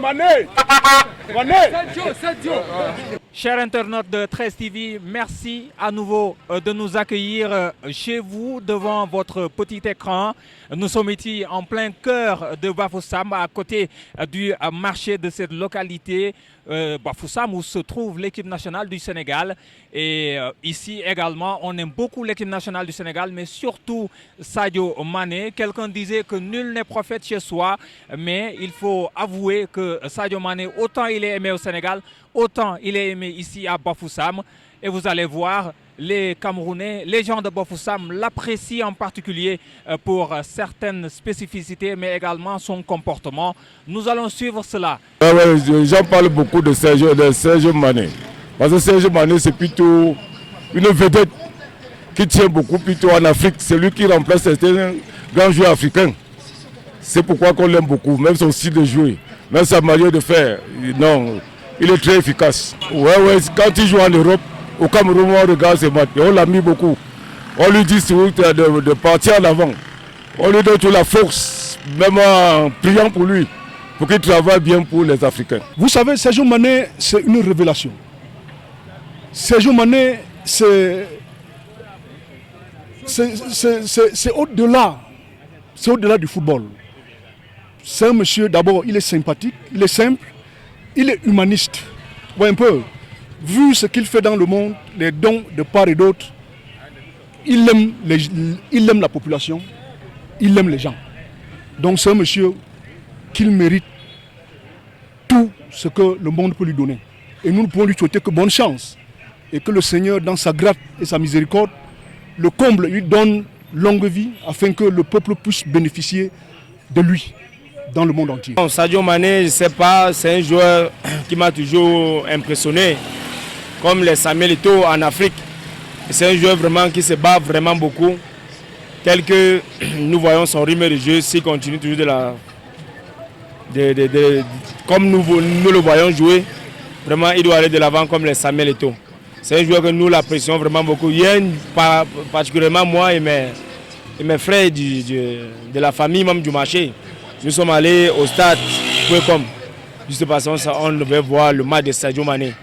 Mané. Chers internautes de 13 TV, merci à nouveau de nous accueillir chez vous devant votre petit écran. Nous sommes ici en plein cœur de Bafoussam, à côté du marché de cette localité, Bafoussam, où se trouve l'équipe nationale du Sénégal. Et ici également, on aime beaucoup l'équipe nationale du Sénégal, mais surtout Sadio Mané. Quelqu'un disait que nul n'est prophète chez soi, mais il faut avouer que Sadio Mané, autant il est aimé au Sénégal, autant il est aimé ici à Bafoussam. Et vous allez voir, les Camerounais, les gens de Bafoussam l'apprécient en particulier pour certaines spécificités, mais également son comportement. Nous allons suivre cela. J'en parle beaucoup de Sergio Mané. Parce que Sergio Mané, c'est plutôt une vedette qui tient beaucoup plutôt en Afrique. C'est lui qui remplace certains grands joueurs africains. C'est pourquoi on l'aime beaucoup, même son style de jouer, même sa manière de faire. Non, il est très efficace. Quand il joue en Europe, au Cameroun, on regarde ses matchs et on l'a mis beaucoup. On lui dit de partir en avant. On lui donne toute la force, même en priant pour lui, pour qu'il travaille bien pour les Africains. Vous savez, Sergio Mané, c'est une révélation. Sergio Mané, c'est au-delà. C'est au-delà du football. C'est un monsieur, d'abord, il est sympathique, il est simple, il est humaniste. Ouais, un peu. Vu ce qu'il fait dans le monde, les dons de part et d'autre, il aime la population, il aime les gens. Donc c'est un monsieur qui mérite tout ce que le monde peut lui donner. Et nous ne pouvons lui souhaiter que bonne chance. Et que le Seigneur, dans sa grâce et sa miséricorde, le comble, lui donne longue vie afin que le peuple puisse bénéficier de lui dans le monde entier. Sadio Mané, je ne sais pas, c'est un joueur qui m'a toujours impressionné. Comme les Samuel Eto'o en Afrique. C'est un joueur vraiment qui se bat vraiment beaucoup. Tel que nous voyons son rythme de jeu, s'il continue toujours comme nous le voyons jouer, vraiment il doit aller de l'avant comme les Samuel Eto'o. C'est un joueur que nous l'apprécions vraiment beaucoup. Particulièrement moi et mes frères de la famille même du marché. Nous sommes allés au stade juste parce qu'on devait voir le match de Sadio Mané.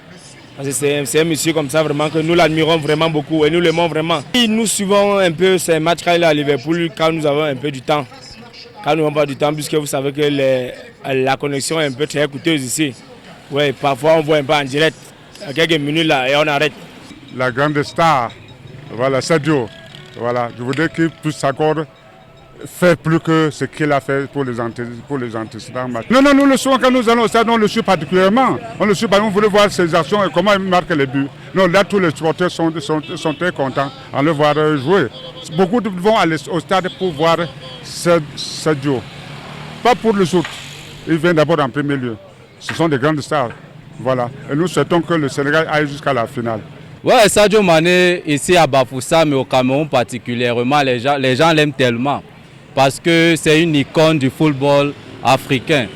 C'est un monsieur comme ça vraiment que nous l'admirons vraiment beaucoup et nous l'aimons vraiment. Et nous suivons un peu ces matchs quand il est à Liverpool, quand nous avons un peu du temps. Quand nous n'avons pas du temps, puisque vous savez que la connexion est un peu très coûteuse ici. Ouais, parfois on voit un peu en direct, à quelques minutes là, et on arrête. La grande star, voilà, Sadio. Voilà, je voudrais qu'il puisse s'accorder, faire plus que ce qu'il a fait pour les antécédents matchs. Non, nous le suivons quand nous allons au stade, on le suit particulièrement. On le suit parce qu'on voulait voir ses actions et comment il marque les buts. Non, là, tous les supporters sont très contents en le voir jouer. Beaucoup vont aller au stade pour voir Sadio. Pas pour les autres. Il vient d'abord en premier lieu. Ce sont des grandes stars. Voilà. Et nous souhaitons que le Sénégal aille jusqu'à la finale. Ouais, Sadio Mané, ici à Bafoussam, mais au Cameroun particulièrement, les gens l'aiment tellement. Parce que c'est une icône du football africain.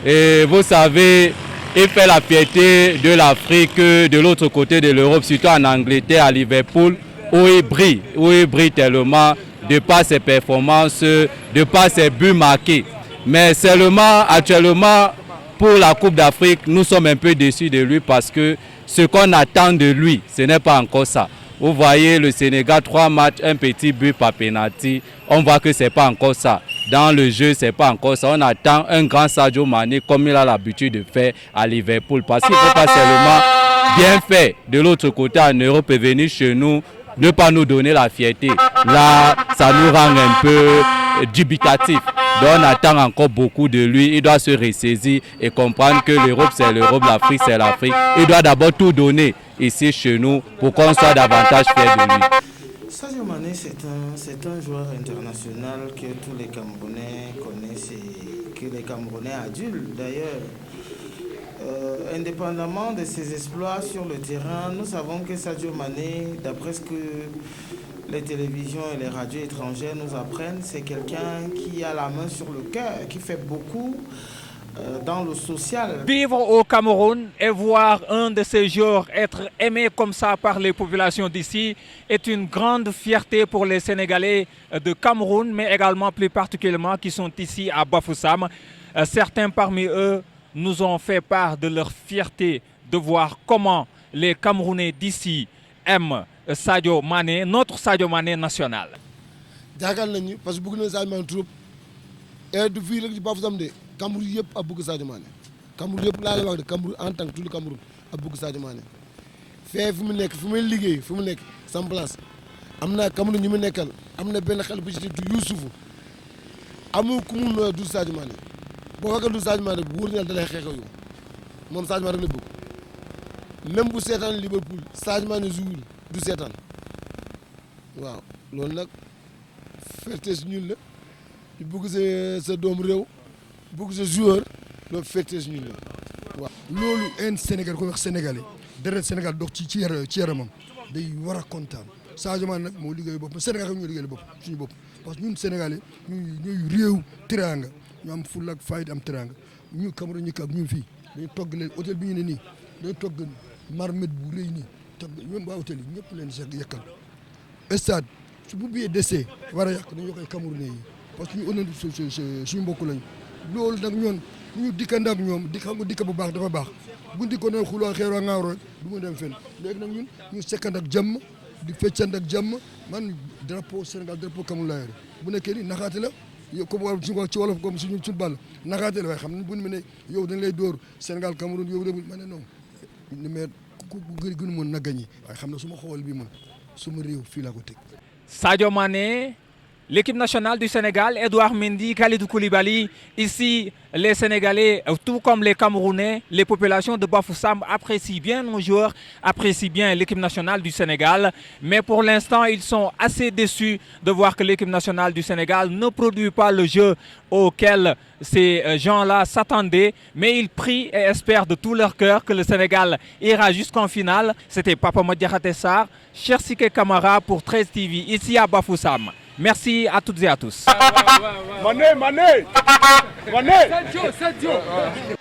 Et vous savez, il fait la fierté de l'Afrique de l'autre côté de l'Europe, surtout en Angleterre, à Liverpool, où il brille tellement de par ses performances, de par ses buts marqués. Mais seulement, actuellement, pour la Coupe d'Afrique, nous sommes un peu déçus de lui parce que ce qu'on attend de lui, ce n'est pas encore ça. Vous voyez le Sénégal, 3 matchs, un petit but par penalty. On voit que ce n'est pas encore ça. Dans le jeu, ce n'est pas encore ça. On attend un grand Sadio Mané comme il a l'habitude de faire à Liverpool. Parce qu'il ne faut pas seulement bien faire de l'autre côté en Europe et venir chez nous, ne pas nous donner la fierté. Là, ça nous rend un peu dubitatif. Donc on attend encore beaucoup de lui. Il doit se ressaisir et comprendre que l'Europe c'est l'Europe, l'Afrique c'est l'Afrique. Il doit d'abord tout donner ici chez nous pour qu'on soit davantage fiers de lui. Sadio Mané, c'est un joueur international que tous les Camerounais connaissent et que les Camerounais adulent d'ailleurs. Indépendamment de ses exploits sur le terrain, nous savons que Sadio Mané, d'après ce que les télévisions et les radios étrangères nous apprennent, c'est quelqu'un qui a la main sur le cœur, qui fait beaucoup dans le social. Vivre au Cameroun et voir un de ces joueurs être aimé comme ça par les populations d'ici est une grande fierté pour les Sénégalais de Cameroun, mais également plus particulièrement qui sont ici à Bafoussam. Certains parmi eux nous ont fait part de leur fierté de voir comment les Camerounais d'ici aiment Sadio Mané, notre Sadio Mané national. jaagal nañu parce que bëgg na Sadio Mané trop et du fii rek ci Bafoussam de Cameroun yëpp a bëgg Sadio Mané Cameroun yëpp laa lay wax de Cameroun en tant que tout le Cameroun a bëgg Sadio Mané fee fi mu nekk fi muy liggéey fi mu nekk sam place am na Cameroun ñu mu nekkal am na benn xel bu ci tudd Youssoufou amul ku mun nooy du Sadio Mané boo fekkee du Sadio Mané bu wóor na da lay xeexoo yow moom Sadio Mané rek la bëgg même bu seetaan Liverpool Sadio Mané jouul du seetaan waaw loolu nag fierté si ñun la ñu bëgg sa doom réew bëgg sa joueur loolu fierté si ñun la waaw. loolu un Sénégal ko wax sénégalais deret Sénégal dox ci yaramam day war a kontaan Sadio Mané nag moo liggéey bopp Sénégal ñoo liggéey bopp suñu bopp parce que ñun sénégalais ñooy réew teraanga ñu am fulla ak fayda am teraanga ñu Cameroun ñu ak ñun fii dañu togg leen hôtel bi ñu ne nii dañu togg marmite bu rëy nii togg même waa hôtel yi ñëpp leen yekkal stade su bu biyee desee war a yàq dañu koy Camerounais yi parce que ñu ëllëg suñu mbokk lañu loolu nag ñoon ñu dikkandoo ak ñoom di xam nga dikka bu baax dafa baax bu dikkoon ne xuloo xeeroo ŋaawroo du ma dem fenn léegi nag ñun ñu sekkand ak jàmm di feccand ak jàmm man drapeau Sénégal drapeau Cameroun laa yore bu nekkee ni naxaate la yow comme wàllu ci wolof comme suñu bàll naxaate la waaye xam ne bu ñu ne yow dañ lay dóor Sénégal Cameroun yow réew ma ne non mais ku gënu mën na gañi waaye xam ne su ma xool bi man suma réew fii laa ko teg. Sadio Mané, l'équipe nationale du Sénégal, Edouard Mendy, Kalidou Koulibaly. Ici, les Sénégalais, tout comme les Camerounais, les populations de Bafoussam apprécient bien nos joueurs, apprécient bien l'équipe nationale du Sénégal. Mais pour l'instant, ils sont assez déçus de voir que l'équipe nationale du Sénégal ne produit pas le jeu auquel ces gens-là s'attendaient. Mais ils prient et espèrent de tout leur cœur que le Sénégal ira jusqu'en finale. C'était Papa Madiakhaté Sarr, Cheikh Siké Camara pour 13 TV, ici à Bafoussam. Merci à toutes et à tous. Mané, Mané, Mané.